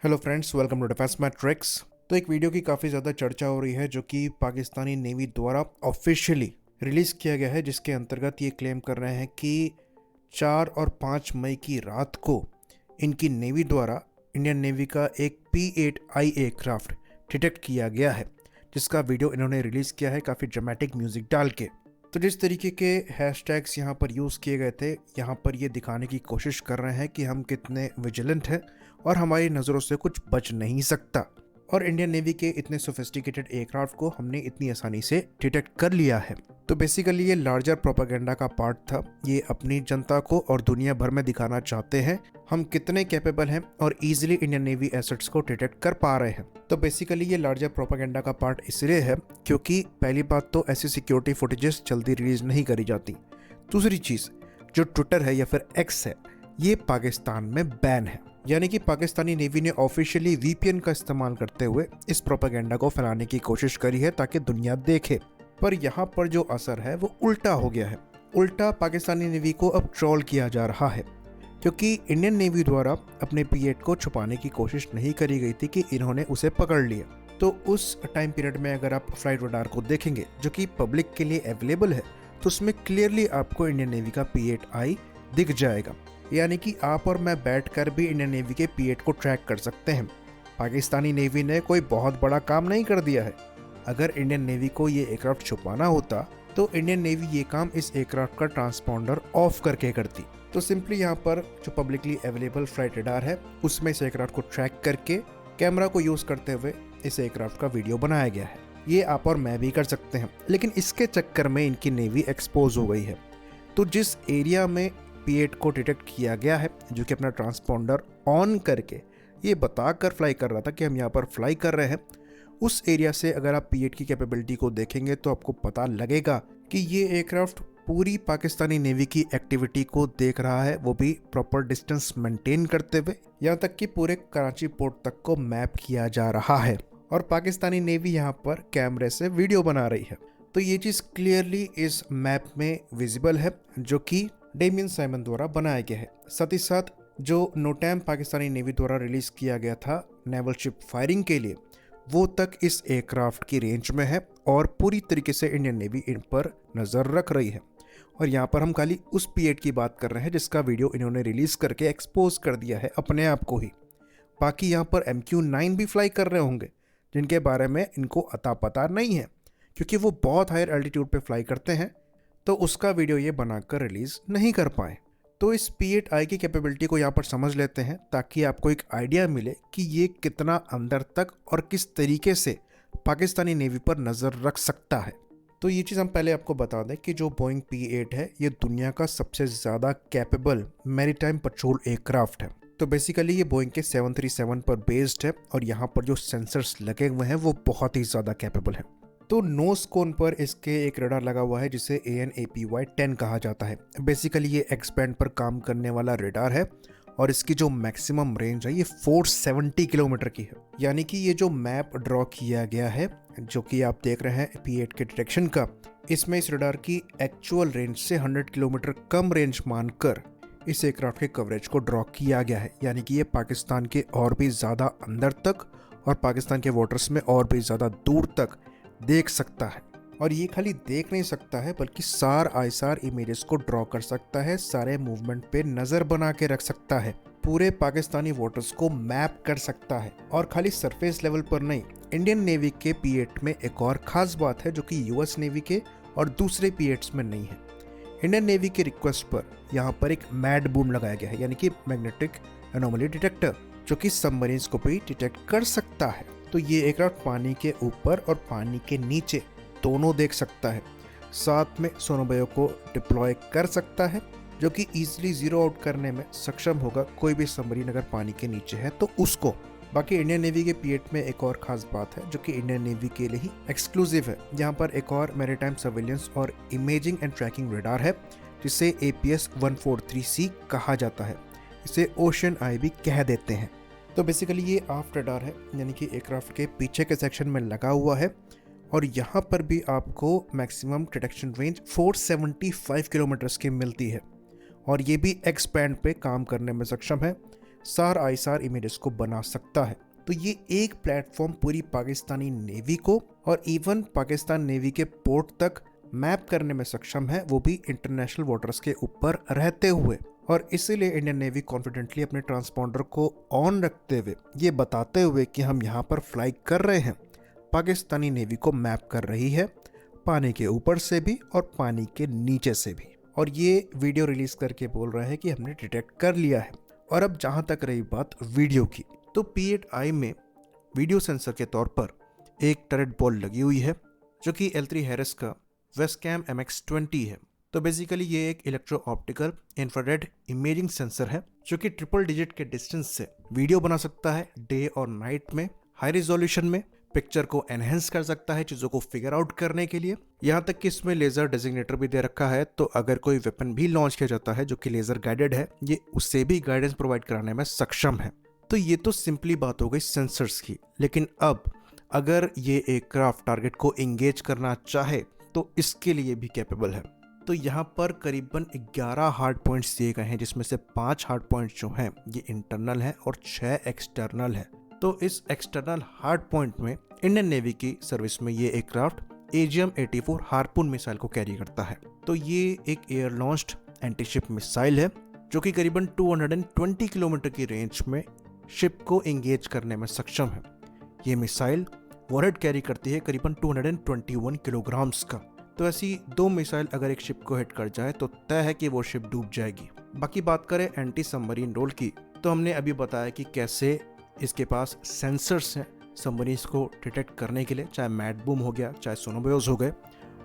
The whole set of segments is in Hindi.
Hello friends, welcome to defence matrix. तो एक वीडियो की काफ़ी ज़्यादा चर्चा हो रही है जो कि पाकिस्तानी नेवी द्वारा ऑफिशियली रिलीज़ किया गया है, जिसके अंतर्गत ये क्लेम कर रहे हैं कि 4 और 5 मई की रात को इनकी नेवी द्वारा इंडियन नेवी का एक P-8I एयरक्राफ्ट डिटेक्ट किया गया है, जिसका वीडियो इन्होंने रिलीज़ किया है काफ़ी ड्रामेटिक म्यूज़िक डाल के। तो जिस तरीके के हैशटैग्स यहाँ पर यूज़ किए गए थे, यहाँ पर ये दिखाने की कोशिश कर रहे हैं कि हम कितने विजिलेंट हैं और हमारी नज़रों से कुछ बच नहीं सकता, और इंडियन नेवी के इतने सोफिस्टिकेटेड एयरक्राफ्ट को हमने इतनी आसानी से डिटेक्ट कर लिया है। तो बेसिकली ये लार्जर प्रोपेगेंडा का पार्ट था। ये अपनी जनता को और दुनिया भर में दिखाना चाहते हैं हम कितने कैपेबल हैं और इजीली इंडियन नेवी एसेट्स को डिटेक्ट कर पा रहे हैं। तो बेसिकली ये लार्जर प्रोपेगेंडा का पार्ट इसलिए है क्योंकि पहली बात तो ऐसी सिक्योरिटी फुटेजेस जल्दी रिलीज नहीं करी जाती। दूसरी चीज़, जो ट्विटर है या फिर एक्स है, ये पाकिस्तान में बैन है, यानी कि पाकिस्तानी नेवी ने ऑफिशियली VPN का इस्तेमाल करते हुए इस प्रोपेगेंडा को फैलाने की कोशिश करी है ताकि दुनिया देखे। पर यहाँ पर जो असर है वो उल्टा हो गया है। उल्टा पाकिस्तानी नेवी को अब ट्रोल किया जा रहा है, क्योंकि इंडियन नेवी द्वारा अपने P-8 को छुपाने की कोशिश नहीं करी गई थी कि इन्होंने उसे पकड़ लिया। तो उस टाइम पीरियड में अगर आप फ्लाइट रडार को देखेंगे जो कि पब्लिक के लिए अवेलेबल है, तो उसमें क्लियरली आपको इंडियन नेवी का P-8I दिख जाएगा, यानी कि आप और मैं बैठकर भी इंडियन नेवी के P-8 को ट्रैक कर सकते हैं। पाकिस्तानी नेवी ने कोई बहुत बड़ा काम नहीं कर दिया है। अगर इंडियन नेवी को ये एयरक्राफ्ट छुपाना होता तो इंडियन नेवी ये काम इस एयरक्राफ्ट का ट्रांसपॉन्डर ऑफ करके करती। तो सिंपली यहाँ पर जो पब्लिकली अवेलेबल फ्लाइट रडार है उसमें इस एयरक्राफ्ट को ट्रैक करके कैमरा को यूज़ करते हुए इस एयरक्राफ्ट का वीडियो बनाया गया है। ये आप और मैं भी कर सकते हैं, लेकिन इसके चक्कर में इनकी नेवी एक्सपोज हो गई है। तो जिस एरिया में P-8 को डिटेक्ट किया गया है, जो कि अपना ट्रांसपॉन्डर ऑन करके ये बताकर फ्लाई कर रहा था कि हम यहाँ पर फ्लाई कर रहे हैं, उस एरिया से अगर आप P-8 की कैपेबिलिटी को देखेंगे तो आपको पता लगेगा कि ये एयरक्राफ्ट पूरी पाकिस्तानी नेवी की एक्टिविटी को देख रहा है, वो भी प्रॉपर डिस्टेंस मेंटेन करते हुए। यहाँ तक कि पूरे कराची पोर्ट तक को मैप किया जा रहा है और पाकिस्तानी नेवी यहाँ पर कैमरे से वीडियो बना रही है। तो ये चीज़ क्लियरली इस मैप में विजिबल है, जो कि डेमियन साइमन द्वारा बनाया गया है। साथ ही साथ जो नोटैम पाकिस्तानी नेवी द्वारा रिलीज किया गया था नेवल शिप फायरिंग के लिए, वो तक इस एयरक्राफ्ट की रेंज में है और पूरी तरीके से इंडियन नेवी इन पर नज़र रख रही है। और यहाँ पर हम खाली उस P-8 की बात कर रहे हैं जिसका वीडियो इन्होंने रिलीज करके एक्सपोज कर दिया है अपने आप को ही। बाकी यहाँ पर MQ-9 भी फ्लाई कर रहे होंगे जिनके बारे में इनको अता पता नहीं है, क्योंकि वो बहुत हायर एल्टीट्यूड पे फ्लाई करते हैं, तो उसका वीडियो ये बनाकर रिलीज नहीं कर पाए। तो इस P-8I की कैपेबिलिटी को यहाँ पर समझ लेते हैं ताकि आपको एक आइडिया मिले कि ये कितना अंदर तक और किस तरीके से पाकिस्तानी नेवी पर नज़र रख सकता है। तो ये चीज़ हम पहले आपको बता दें कि जो बोइंग P-8 है ये दुनिया का सबसे ज़्यादा कैपेबल मैरीटाइम पेट्रोल एयरक्राफ्ट है। तो बेसिकली ये बोइंग के 737 पर बेस्ड है और यहाँ पर जो सेंसर्स लगे हुए हैं वो बहुत ही ज़्यादा कैपेबल है। तो नोज कोन पर इसके एक रडार लगा हुआ है जिसे AN/APY-10 कहा जाता है। बेसिकली ये एक्स बैंड पर काम करने वाला रडार है और इसकी जो मैक्सिमम रेंज है ये 470 किलोमीटर की है। यानी कि ये जो मैप ड्रॉ किया गया है जो कि आप देख रहे हैं P-8 के डिटेक्शन का, इसमें इस रडार की एक्चुअल रेंज से 100 किलोमीटर कम रेंज मानकर इस एयरक्राफ्ट के कवरेज को ड्रॉ किया गया है। यानी कि ये पाकिस्तान के और भी ज़्यादा अंदर तक और पाकिस्तान के वाटर्स में और भी ज़्यादा दूर तक देख सकता है। और ये खाली देख नहीं सकता है बल्कि सार आयसार इमेजेस को ड्रॉ कर सकता है, सारे मूवमेंट पे नज़र बना के रख सकता है, पूरे पाकिस्तानी वाटर्स को मैप कर सकता है। और खाली सरफेस लेवल पर नहीं, इंडियन नेवी के P-8 में एक और ख़ास बात है जो कि US नेवी के और दूसरे P-8s में नहीं है। इंडियन नेवी के रिक्वेस्ट पर यहाँ पर एक मैड बूम लगाया गया है, यानी कि मैग्नेटिक एनोमली डिटेक्टर, जो कि सबमरीन्स को भी डिटेक्ट कर सकता है। तो ये एयरक्राफ्ट पानी के ऊपर और पानी के नीचे दोनों देख सकता है। साथ में सोनोबयो को डिप्लॉय कर सकता है, जो कि ईजिली जीरो आउट करने में सक्षम होगा कोई भी सबमरीन अगर पानी के नीचे है तो उसको। बाकी इंडियन नेवी के P-8 में एक और ख़ास बात है जो कि इंडियन नेवी के लिए ही एक्सक्लूसिव है। यहाँ पर एक और मैरीटाइम सर्विलेंस और इमेजिंग एंड ट्रैकिंग रडार है जिसे APS-143C कहा जाता है। इसे ओशन आई भी कह देते हैं। तो बेसिकली ये आफ्ट रडार है, यानी कि एयरक्राफ्ट के पीछे के सेक्शन में लगा हुआ है और यहाँ पर भी आपको मैक्सिमम डिटेक्शन रेंज 475 किलोमीटर्स की मिलती है और ये भी एक्स बैंड पे काम करने में सक्षम है। SAR ISAR इमेजेस को बना सकता है। तो ये एक प्लेटफॉर्म पूरी पाकिस्तानी नेवी को और इवन पाकिस्तान नेवी के पोर्ट तक मैप करने में सक्षम है, वो भी इंटरनेशनल वाटर्स के ऊपर रहते हुए। और इसीलिए इंडियन नेवी कॉन्फिडेंटली अपने ट्रांसपॉन्डर को ऑन रखते हुए, ये बताते हुए कि हम यहाँ पर फ्लाई कर रहे हैं, पाकिस्तानी नेवी को मैप कर रही है, पानी के ऊपर से भी और पानी के नीचे से भी। और ये वीडियो रिलीज करके बोल रहा है कि हमने डिटेक्ट कर लिया है। और अब जहाँ तक रही बात वीडियो की, तो P8I में वीडियो सेंसर के तौर पर एक टरेट बॉल लगी हुई है जो कि L3 Harris का वेस्टकैम MX20 है। तो बेसिकली ये एक electro optical infrared imaging sensor है जो कि ट्रिपल डिजिट के डिस्टेंस से वीडियो बना सकता है, डे और नाइट में, हाई रिजोल्यूशन में, पिक्चर को एनहेंस कर सकता है चीज़ों को फिगर आउट करने के लिए। यहाँ तक कि इसमें लेज़र डेजिग्नेटर भी दे रखा है, तो अगर कोई वेपन भी लॉन्च किया जाता है जो कि लेज़र गाइडेड है, ये उससे भी गाइडेंस प्रोवाइड कराने में सक्षम है। तो ये तो सिंपली बात हो गई सेंसर्स की, लेकिन अब अगर ये एक क्राफ्ट टारगेट को एंगेज करना चाहे तो इसके लिए भी कैपेबल है। तो यहाँ पर करीबन 11 हार्ड पॉइंट्स दिए गए हैं, जिसमें से 5 हार्ड पॉइंट्स जो हैं ये इंटरनल है और 6 एक्सटर्नल है। तो इस एक्सटर्नल हार्ड पॉइंट में इंडियन नेवी की सर्विस में ये एयरक्राफ्ट AGM-84 हार्पून मिसाइल को कैरी करता है। तो ये एक एयर लॉन्च्ड एंटीशिप मिसाइल है जो कि करीबन 220 किलोमीटर की रेंज में शिप को एंगेज करने में सक्षम है। ये मिसाइल वॉरहेड कैरी करती है करीबन 221 किलोग्राम्स का। तो ऐसी 2 मिसाइल अगर एक शिप को हिट कर जाए तो तय है कि वो शिप डूब जाएगी। बाकी बात करें एंटी सबमरीन रोल की, तो हमने अभी बताया कि कैसे इसके पास सेंसर्स हैं सबमरीन्स को डिटेक्ट करने के लिए, चाहे मैड बूम हो गया, चाहे सोनोबोज हो गए।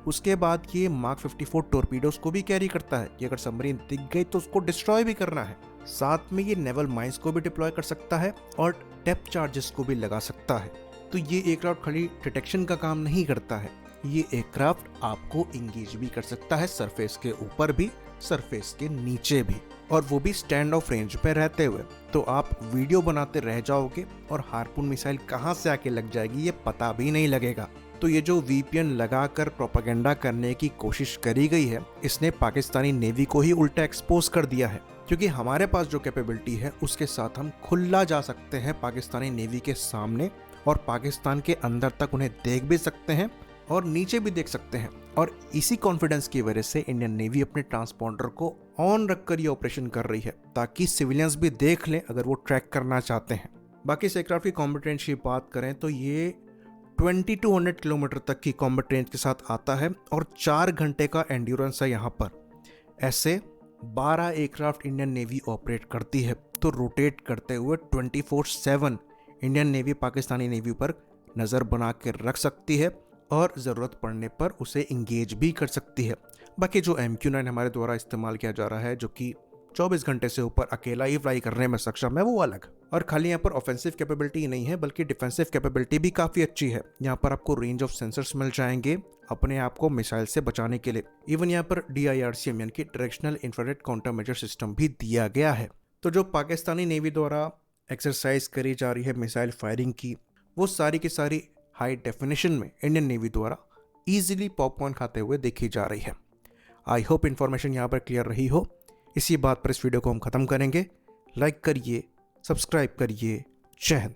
उसके बाद ये मार्क 54 टॉर्पीडोज को भी कैरी करता है कि अगर सबमरीन दिख गई तो उसको डिस्ट्रॉय भी करना है। साथ में ये नेवल माइंस को भी डिप्लॉय कर सकता है और डेप्थ चार्जेस को भी लगा सकता है। तो ये एयरक्राफ्ट खाली डिटेक्शन का काम नहीं करता है, ये एयरक्राफ्ट आपको इंगेज भी कर सकता है सरफेस के ऊपर भी, सरफेस के नीचे भी, और वो भी स्टैंड ऑफ रेंज पे रहते हुए। तो आप वीडियो बनाते रह जाओगे और हार्पून मिसाइल कहाँ से आके लग जाएगी ये पता भी नहीं लगेगा। तो ये जो VPN लगाकर प्रोपेगेंडा करने की कोशिश करी गई है, इसने पाकिस्तानी नेवी को ही उल्टा एक्सपोज कर दिया है, क्योंकि हमारे पास जो कैपेबिलिटी है उसके साथ हम खुला जा सकते हैं पाकिस्तानी नेवी के सामने और पाकिस्तान के अंदर तक उन्हें देख भी सकते हैं और नीचे भी देख सकते हैं। और इसी कॉन्फिडेंस की वजह से इंडियन नेवी अपने ट्रांसपॉन्डर को ऑन रखकर ये ऑपरेशन कर रही है ताकि सिविलियंस भी देख लें अगर वो ट्रैक करना चाहते हैं। बाकी इस एयरक्राफ्ट की कॉम्बैट की बात करें तो ये 2200 किलोमीटर तक की कॉम्बैट रेंज के साथ आता है और 4 घंटे का एंड्योरेंस है यहाँ पर। ऐसे 12 एयरक्राफ्ट इंडियन नेवी ऑपरेट करती है, तो रोटेट करते हुए 24/7 इंडियन नेवी पाकिस्तानी नेवी पर नज़र बना के रख सकती है और ज़रूरत पड़ने पर उसे इंगेज भी कर सकती है। बाकी जो MQ-9 हमारे द्वारा इस्तेमाल किया जा रहा है जो कि 24 घंटे से ऊपर अकेला ही फ्लाई करने में सक्षम है, वो अलग। और खाली यहाँ पर ऑफेंसिव कैपेबिलिटी ही नहीं है बल्कि डिफेंसिव कैपेबिलिटी भी काफ़ी अच्छी है। यहाँ पर आपको रेंज ऑफ सेंसर्स मिल जाएंगे अपने आप को मिसाइल से बचाने के लिए। इवन यहाँ पर DIRCM यानी कि directional infrared counter measure system भी दिया गया है। तो जो पाकिस्तानी नेवी द्वारा एक्सरसाइज करी जा रही है मिसाइल फायरिंग की, वो सारी की सारी हाई डेफिनेशन में इंडियन नेवी द्वारा इजीली पॉपकॉर्न खाते हुए देखी जा रही है। आई होप इन्फॉर्मेशन यहाँ पर क्लियर रही हो। इसी बात पर इस वीडियो को हम ख़त्म करेंगे। लाइक करिए, सब्सक्राइब करिए। जय हिंद।